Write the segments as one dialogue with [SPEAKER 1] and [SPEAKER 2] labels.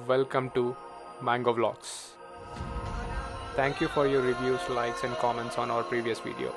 [SPEAKER 1] welcome to Mango Vlogs. Thank you for your reviews, likes and comments on our previous video.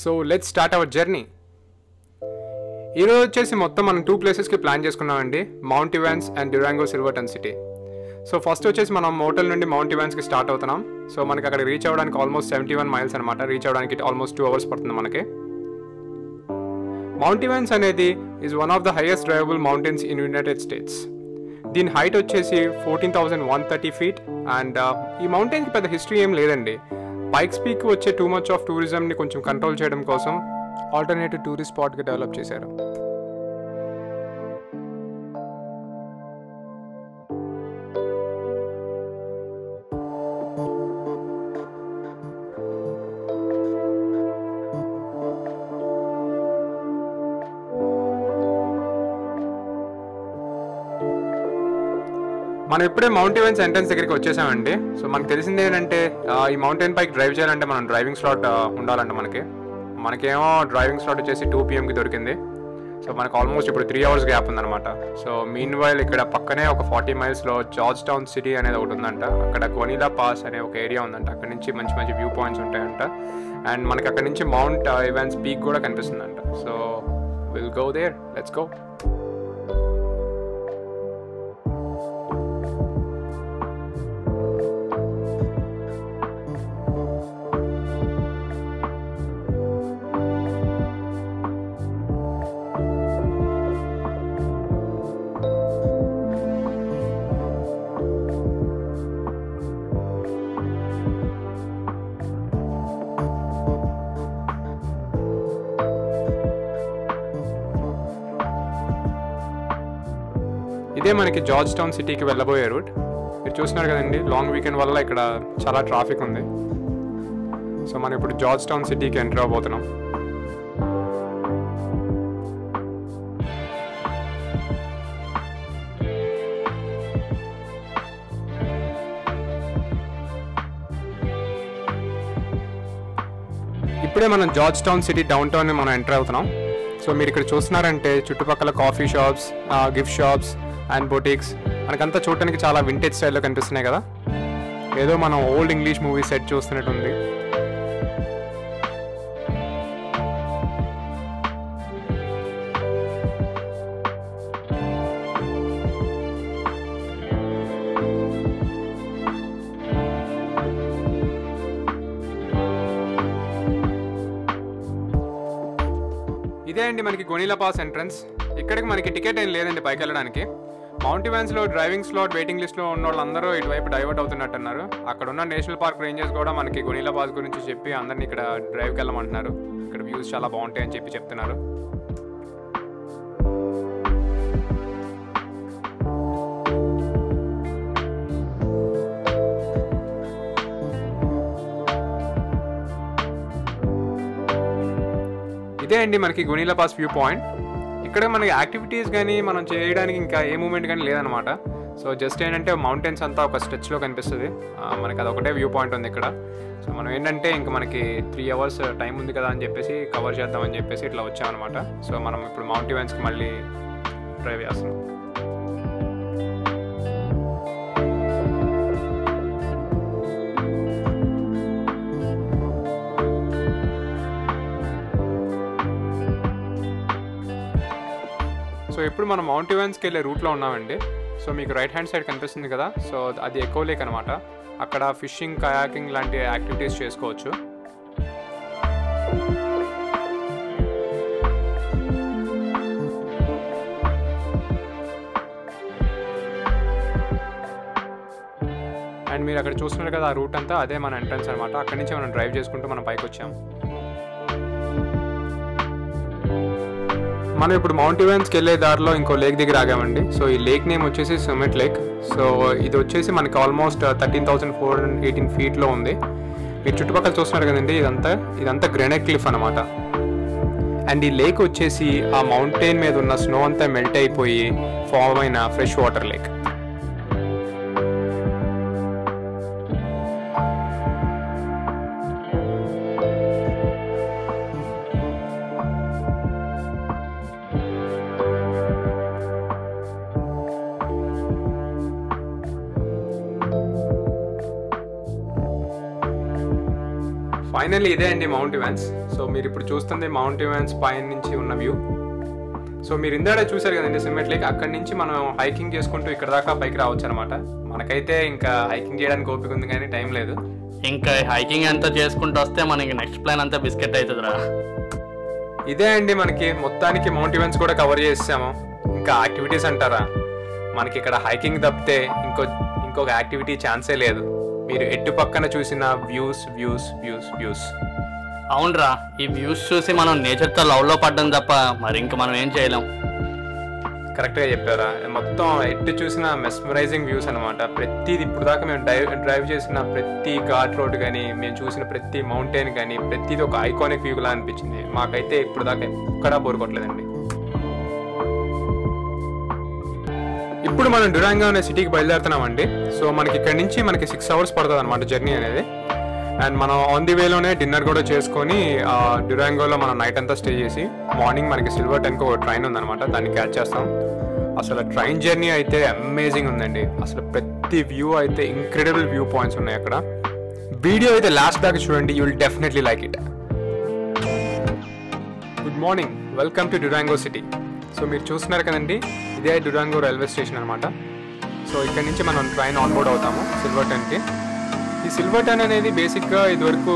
[SPEAKER 1] So let's start our journey. ఈరోజు వచ్చేసి మొత్తం మనం 2 ప్లేసెస్కి plan చేసుకున్నామండి, Mount Evans and Durango Silverton city. So first వచ్చేసి మనం motel నుండి Mount ఇవాన్స్కి స్టార్ట్ అవుతున్నాం. సో మనకి అక్కడ రీచ్ అవ్వడానికి ఆల్మోస్ట్ 71 మైల్స్ అనమాట. రీచ్ అవ్వడానికి ఆల్మోస్ట్ 2 hours పడుతుంది మనకి. మౌంట్ ఇవాన్స్ అనేది is one of the highest drivable mountains in United States. దీని హైట్ వచ్చేసి 14,130 feet అండ్ ఈ మౌంటైన్కి పెద్ద హిస్టరీ ఏం లేదండి. పైక్స్ పీక్ వచ్చే టూ మచ్ ఆఫ్ టూరిజంని కొంచెం కంట్రోల్ చేయడం కోసం ఆల్టర్నేటివ్ టూరిస్ట్ స్పాట్గా డెవలప్ చేశారు. మనం ఇప్పుడే మౌంట్ ఇవాన్స్ ఎంట్రన్స్ దగ్గరికి వచ్చేసామండి. సో మనకు తెలిసింది ఏంటంటే ఈ మౌంటైన్ పైకి డ్రైవ్ చేయాలంటే మనం డ్రైవింగ్ స్లాట్ ఉండాలంట. మనకేమో డ్రైవింగ్ స్లాట్ వచ్చేసి 2 PM దొరికింది. సో మనకు ఆల్మోస్ట్ ఇప్పుడు 3 hours గ్యాప్ ఉందన్నమాట. సో మీన్ వైల్ ఇక్కడ పక్కనే ఒక 40 milesలో జార్జ్ టౌన్ సిటీ అనేది ఒకటి ఉందంట. అక్కడ గోనీలా పాస్ అనే ఒక ఏరియా ఉందంట. అక్కడ నుంచి మంచి మంచి వ్యూ పాయింట్స్ ఉంటాయంట. అండ్ మనకి అక్కడ నుంచి మౌంట్ ఇవాన్స్ పీక్ కూడా కనిపిస్తుందంట. So will go there, let's go. ఇదే మనకి జార్జ్ టౌన్ సిటీకి వెళ్ళబోయే రూట్. మీరు చూస్తున్నారు కదండి, లాంగ్ వీకెండ్ వల్ల ఇక్కడ చాలా ట్రాఫిక్ ఉంది. సో మనం ఇప్పుడు జార్జ్ టౌన్ సిటీకి ఎంటర్ అవబోతున్నాం. ఇప్పుడే మనం జార్జ్ టౌన్ సిటీ డౌన్ టౌన్ని మనం ఎంటర్ అవుతున్నాం. సో మీరు ఇక్కడ చూస్తున్నారంటే చుట్టుపక్కల coffee shops, gift shops and boutiques మనకంతా చూడటానికి చాలా వింటేజ్ స్టైల్లో కనిపిస్తున్నాయి కదా. ఏదో మనం ఓల్డ్ ఇంగ్లీష్ మూవీ సెట్ చూస్తున్నట్టుంది. ఇదే అండి మనకి గోనీలా పాస్ ఎంట్రన్స్. ఇక్కడికి మనకి టికెట్ ఏం లేదండి పైకి వెళ్ళడానికి. మౌంట్ ఇవాన్స్లో డ్రైవింగ్ స్లాట్ వెయిటింగ్ లిస్ట్లో ఉన్న వాళ్ళందరూ ఇటువైపు డైవర్ట్ అవుతున్నట్టున్నారు. అక్కడ ఉన్న నేషనల్ పార్క్ రేంజర్స్ కూడా మనకి గొనీలా పాస్ గురించి చెప్పి అందరినీ ఇక్కడ డ్రైవ్కి వెళ్ళమంటున్నారు. ఇక్కడ వ్యూస్ చాలా బాగుంటాయని చెప్పి చెప్తున్నారు. ఇదే అండి మనకి గొనీలా పాస్ వ్యూ పాయింట్. ఇక్కడ మనకి యాక్టివిటీస్ కానీ మనం చేయడానికి ఇంకా ఏ మూమెంట్ కానీ లేదనమాట. సో జస్ట్ ఏంటంటే మౌంటైన్స్ అంతా ఒక స్ట్రెచ్లో కనిపిస్తుంది. మనకి అదొకటే వ్యూ పాయింట్ ఉంది ఇక్కడ. సో మనం ఏంటంటే ఇంకా మనకి 3 hours టైం ఉంది కదా అని చెప్పేసి కవర్ చేద్దామని చెప్పేసి ఇట్లా వచ్చామన్నమాట. సో మనం ఇప్పుడు మౌంట్ ఇవాన్స్కి మళ్ళీ డ్రైవ్ చేస్తున్నాం. సో ఇప్పుడు మనం మౌంట్ ఇవాన్స్కి వెళ్ళే రూట్లో ఉన్నామండి. సో మీకు రైట్ హ్యాండ్ సైడ్ కనిపిస్తుంది కదా, సో అది ఎకో లేక్ అనమాట. అక్కడ ఫిషింగ్, కయాకింగ్ లాంటి యాక్టివిటీస్ చేసుకోవచ్చు. అండ్ మీరు అక్కడ చూస్తున్నారు కదా ఆ రూట్ అంతా, అదే మన ఎంట్రన్స్ అనమాట. అక్కడి నుంచి మనం డ్రైవ్ చేసుకుంటూ మనం పైకి వచ్చాము. మనం ఇప్పుడు మౌంట్ ఇవాన్స్కి వెళ్ళే దారిలో ఇంకో లేక్ దగ్గర ఆగామండి. సో ఈ లేక్ నేమ్ వచ్చేసి సమ్మిట్ లేక్. సో ఇది వచ్చేసి మనకి ఆల్మోస్ట్ 13,418 feetలో ఉంది. మీరు చుట్టుపక్కల చూస్తున్నారు కదండి, ఇదంతా గ్రెనైట్ క్లిఫ్ అనమాట. అండ్ ఈ లేక్ వచ్చేసి ఆ మౌంటైన్ మీద ఉన్న స్నో అంతా మెల్ట్ అయిపోయి ఫామ్ అయిన ఫ్రెష్ వాటర్ లేక్. ఫైనల్లీ ఇదే అండి మౌంట్ ఇవాన్స్. సో మీరు ఇప్పుడు చూస్తుంది మౌంట్ ఇవాన్స్ పైన నుంచి ఉన్న వ్యూ. సో మీరు ఇందాడే చూసారు కదండి సమ్మిట్ లేక్. అక్కడి నుంచి మనం హైకింగ్ చేసుకుంటూ ఇక్కడ దాకా పైకి రావచ్చు అనమాట. మనకైతే ఇంకా హైకింగ్ చేయడానికి ఓపిక ఉంది కానీ టైం లేదు.
[SPEAKER 2] ఇంకా హైకింగ్ అంతా చేసుకుంటూ వస్తే మనకి నెక్స్ట్ ప్లాన్ అంతా బిస్కెట్ అవుతుందిరా.
[SPEAKER 1] ఇదే అండి మనకి మొత్తానికి మౌంట్ ఇవాన్స్ కూడా కవర్ చేసాము. ఇంకా యాక్టివిటీస్ అంటారా, మనకి ఇక్కడ హైకింగ్ తప్పితే ఇంకొక యాక్టివిటీ ఛాన్సే లేదు. మీరు ఎటు పక్కన చూసిన వ్యూస్ వ్యూస్ వ్యూస్ వ్యూస్.
[SPEAKER 2] అవునరా, ఈ వ్యూస్ చూసి మనం నేచర్తో లవ్లో పడ్డం తప్ప మరి ఇంక మనం ఏం చేయలేం.
[SPEAKER 1] కరెక్ట్గా చెప్పారా, మొత్తం ఎటు చూసిన మెస్మరైజింగ్ వ్యూస్ అనమాట. ప్రతిది ఇప్పుడు దాకా మేము డ్రైవ్ చేసిన ప్రతి ఘాట్ రోడ్ కానీ, మేము చూసిన ప్రతి మౌంటైన్ కానీ, ప్రతిది ఒక ఐకానిక్ వ్యూలా అనిపించింది. మాకైతే ఇప్పుడు దాకా ఎక్కడా బోర్ కొట్టలేదండి. ఇప్పుడు మనం డ్యూరాంగో అనే సిటీకి బయలుదేరుతున్నామండి. సో మనకి ఇక్కడ నుంచి మనకి 6 hours పడుతుంది అనమాట జర్నీ అనేది. అండ్ మనం ఆన్ ది వేలోనే డిన్నర్ కూడా చేసుకొని డ్యూరాంగోలో మనం నైట్ అంతా స్టే చేసి మార్నింగ్ మనకి Silvertonకి ఒక ట్రైన్ ఉందన్నమాట, దాన్ని క్యాచ్ చేస్తాం. అసలు ట్రైన్ జర్నీ అయితే అమేజింగ్ ఉందండి. అసలు ప్రతి వ్యూ అయితే ఇంక్రెడిబుల్ వ్యూ పాయింట్స్ ఉన్నాయి అక్కడ. వీడియో అయితే లాస్ట్ దాకా చూడండి, you will definitely like it. Good morning, welcome to Durango city. So మీరు చూస్తున్నారు కదండి, ఇదే డ్యూరాంగో రైల్వే స్టేషన్ అనమాట. సో ఇక్కడ నుంచి మనం ట్రైన్ ఆన్బోర్డ్ అవుతాము Silvertonకి. ఈ Silverton అనేది బేసిక్గా ఇదివరకు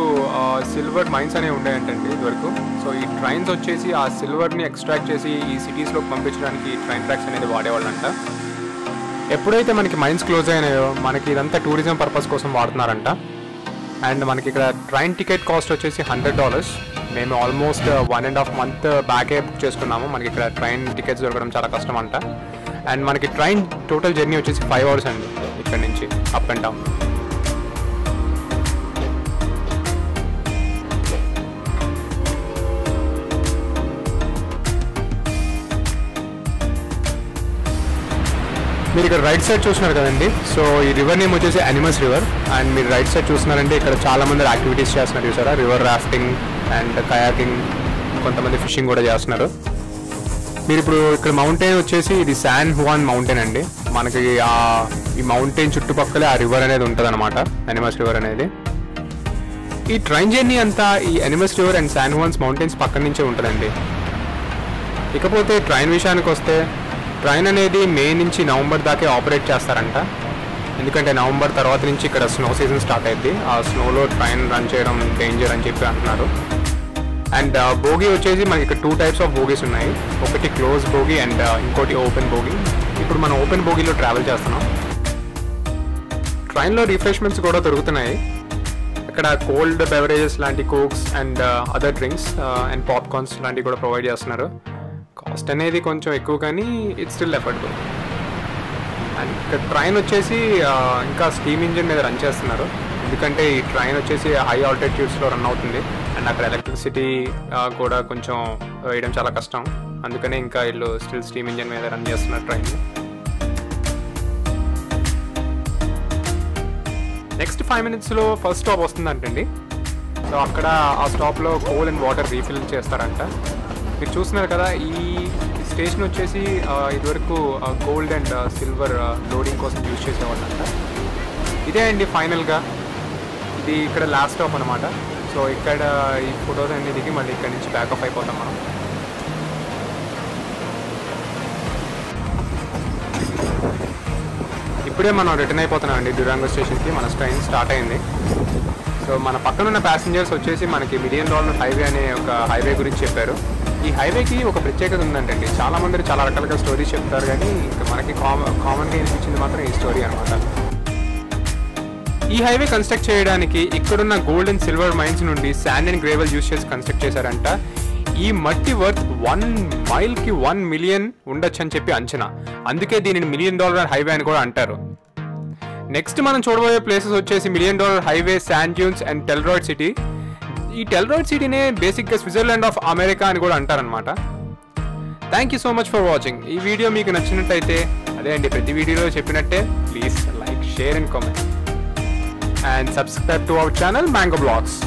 [SPEAKER 1] సిల్వర్ మైన్స్ అనేవి ఉండేయంటండి ఇదివరకు. సో ఈ ట్రైన్స్ వచ్చేసి ఆ సిల్వర్ని ఎక్స్ట్రాక్ట్ చేసి ఈ సిటీస్లోకి పంపించడానికి ట్రైన్ ట్రాక్స్ అనేది వాడేవాళ్ళంట. ఎప్పుడైతే మనకి మైన్స్ క్లోజ్ అయినాయో మనకి ఇదంతా టూరిజం పర్పస్ కోసం వాడుతున్నారంట. అండ్ మనకి ఇక్కడ ట్రైన్ టికెట్ కాస్ట్ వచ్చేసి $100. మేము ఆల్మోస్ట్ 1.5 month బ్యాకే బుక్ చేసుకున్నాము. మనకి ఇక్కడ ట్రైన్ టికెట్స్ దొరకడం చాలా కష్టం అంట. అండ్ మనకి ట్రైన్ టోటల్ జర్నీ వచ్చేసి 5 hours అండి ఇక్కడ నుంచి అప్ అండ్ డౌన్. మీరు ఇక్కడ రైట్ సైడ్ చూస్తున్నారు కదండి. సో ఈ రివర్ నేమ్ వచ్చేసి అనిమస్ రివర్. అండ్ మీరు రైట్ సైడ్ చూస్తున్నారంటే ఇక్కడ చాలా మంది యాక్టివిటీస్ చేస్తున్నారు చూసారా, రివర్ రాఫ్టింగ్ అండ్ కయాకింగ్, కొంతమంది ఫిషింగ్ కూడా చేస్తున్నారు. మీరు ఇప్పుడు ఇక్కడ మౌంటైన్ వచ్చేసి ఇది శాన్ హువాన్ మౌంటైన్ అండి. మనకి ఈ మౌంటైన్ చుట్టుపక్కలే ఆ రివర్ అనేది ఉంటుంది అనమాట, అనిమస్ రివర్ అనేది. ఈ ట్రైన్ జర్నీ అంతా ఈ అనిమస్ రివర్ అండ్ శాన్ హువాన్స్ మౌంటైన్స్ పక్కన నుంచే ఉంటుందండి. ఇకపోతే ట్రైన్ విషయానికి వస్తే ట్రైన్ అనేది మే నుంచి నవంబర్ దాకే ఆపరేట్ చేస్తారంట. ఎందుకంటే నవంబర్ తర్వాత నుంచి ఇక్కడ స్నో సీజన్ స్టార్ట్ అయింది. ఆ స్నోలో ట్రైన్ రన్ చేయడం డేంజర్ అని చెప్పి అంటున్నారు. అండ్ బోగీ వచ్చేసి మనకి ఇక్కడ 2 types ఆఫ్ బోగీస్ ఉన్నాయి. ఒకటి క్లోజ్ బోగీ అండ్ ఇంకోటి ఓపెన్ బోగీ. ఈ ఇప్పుడు మనం ఓపెన్ బోగీలో ట్రావెల్ చేస్తున్నాం. ట్రైన్లో రిఫ్రెష్మెంట్స్ కూడా దొరుకుతున్నాయి. ఇక్కడ కోల్డ్ బెవరేజెస్ లాంటి cokes and other drinks and popcorns లాంటివి కూడా ప్రొవైడ్ చేస్తున్నారు. కాస్ట్ అనేది కొంచెం ఎక్కువ కానీ ఇట్స్ స్టిల్ ఎఫర్డబుల్. అండ్ ఇక్కడ ట్రైన్ వచ్చేసి ఇంకా స్టీమ్ ఇంజిన్ మీద రన్ చేస్తున్నారు. ఎందుకంటే ఈ ట్రైన్ వచ్చేసి హై ఆల్టిట్యూడ్స్లో రన్ అవుతుంది అండ్ అక్కడ ఎలక్ట్రిసిటీ కూడా కొంచెం వేయడం చాలా కష్టం. అందుకనే ఇంకా వీళ్ళు స్టిల్ స్టీమ్ ఇంజిన్ మీద రన్ చేస్తున్నారు ట్రైన్. నెక్స్ట్ 5 minutesలో ఫస్ట్ స్టాప్ వస్తుందంటండి. సో అక్కడ ఆ స్టాప్లో కోల్ అండ్ వాటర్ రీఫిల్ చేస్తారంట. మీరు చూస్తున్నారు కదా, ఈ స్టేషన్ వచ్చేసి ఇదివరకు గోల్డ్ అండ్ సిల్వర్ లోడింగ్ కోసం యూజ్ చేసేవాళ్ళంట. ఇదే అండి ఫైనల్గా ఇది ఇక్కడ లాస్ట్ స్టాప్ అనమాట. సో ఇక్కడ ఈ ఫొటోస్ అన్ని దిగి మళ్ళీ ఇక్కడ నుంచి బ్యాకప్ అయిపోతాం మనం. ఇప్పుడే మనం రిటర్న్ అయిపోతున్నాం అండి డ్యూరాంగో స్టేషన్కి. మన ట్రైన్ స్టార్ట్ అయింది. సో మన పక్కన ఉన్న ప్యాసింజర్స్ వచ్చేసి మనకి $1 million హైవే అనే ఒక హైవే గురించి చెప్పారు. ఈ హైవేకి ఒక ప్రత్యేకత ఉందంటండి. చాలామంది చాలా రకాలుగా స్టోరీస్ చెప్తారు కానీ ఇంకా మనకి కామన్గా అనిపించింది మాత్రం ఈ స్టోరీ అనమాట. ఈ హైవే కన్స్ట్రక్ట్ చేయడానికి ఇక్కడున్న గోల్డ్ అండ్ సిల్వర్ మైన్స్ నుండి శాండ్ అండ్ గ్రేవెల్ యూస్ చేసి కన్స్ట్రక్ట్ చేశారంట. ఈ మట్టి వర్త్ 1 మైల్కి 1 million ఉండొచ్చు అని చెప్పి అంచనా. అందుకే దీనిని $1 million హైవే అని కూడా అంటారు. నెక్స్ట్ మనం చూడబోయే ప్లేసెస్ వచ్చేసి $1 million highway, sand dunes and Telluride city. ఈ టెల్రాయిడ్ సిటీనే బేసిక్గా స్విట్జర్లాండ్ ఆఫ్ అమెరికా అని కూడా అంటారనమాట. Thank you so much for watching. ఈ వీడియో మీకు నచ్చినట్టయితే అదే అండి ప్రతి వీడియోలో చెప్పినట్టే please like, share and comment and subscribe to our channel mango blogs.